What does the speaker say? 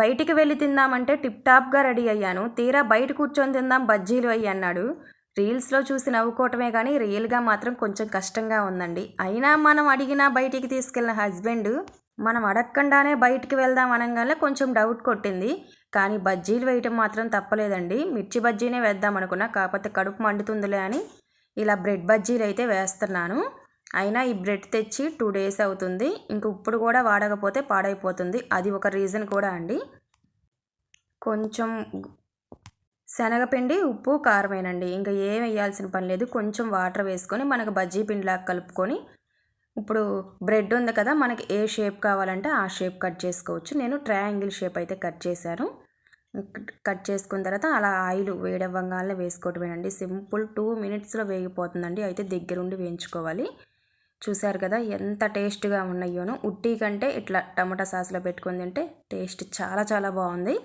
బయటికి వెళ్ళి తిందామంటే tip టాప్గా ready అయ్యాను. తీరా బయట కూర్చొని తిందాం బజ్జీలు అయ్యి అన్నాడు. రీల్స్లో చూసి నవ్వుకోవటమే కానీ రియల్గా మాత్రం కొంచెం కష్టంగా ఉందండి. అయినా మనం అడిగినా బయటికి తీసుకెళ్ళిన హస్బెండ్ మనం అడగకుండానే బయటికి వెళ్దాం అనగానే కొంచెం డౌట్ కొట్టింది. కానీ బజ్జీలు వేయటం మాత్రం తప్పలేదండి. మిర్చి బజ్జీనే వేద్దాం అనుకున్నా, కాకపోతే కడుపు మండుతుందిలే అని ఇలా బ్రెడ్ బజ్జీలు అయితే వేస్తున్నాను. అయినా ఈ బ్రెడ్ తెచ్చి 2 days అవుతుంది. ఇంక ఇప్పుడు కూడా వాడకపోతే పాడైపోతుంది. అది ఒక రీజన్ కూడా అండి. కొంచెం శనగపిండి, ఉప్పు, కారమేనండి. ఇంకా ఏం వేయాల్సిన పని లేదు. కొంచెం వాటర్ వేసుకొని మనకు బజ్జీ పిండిలాగా కలుపుకొని ఇప్పుడు బ్రెడ్ ఉంది కదా, మనకి ఏ షేప్ కావాలంటే ఆ షేప్ కట్ చేసుకోవచ్చు. నేను ట్రయాంగిల్ షేప్ అయితే కట్ చేశాను. కట్ చేసుకున్న తర్వాత అలా ఆయిల్ వేడవ్వగానే వేసుకోవటమేనండి. సింపుల్ 2 minutesలో వేగిపోతుందండి. అయితే దగ్గరుండి వేయించుకోవాలి. చూశారు కదా ఎంత టేస్ట్గా ఉన్నాయోనో. ఉట్టి కంటే ఇట్లా టమాటా సాస్లో పెట్టుకొని తింటే టేస్ట్ చాలా చాలా బాగుంది.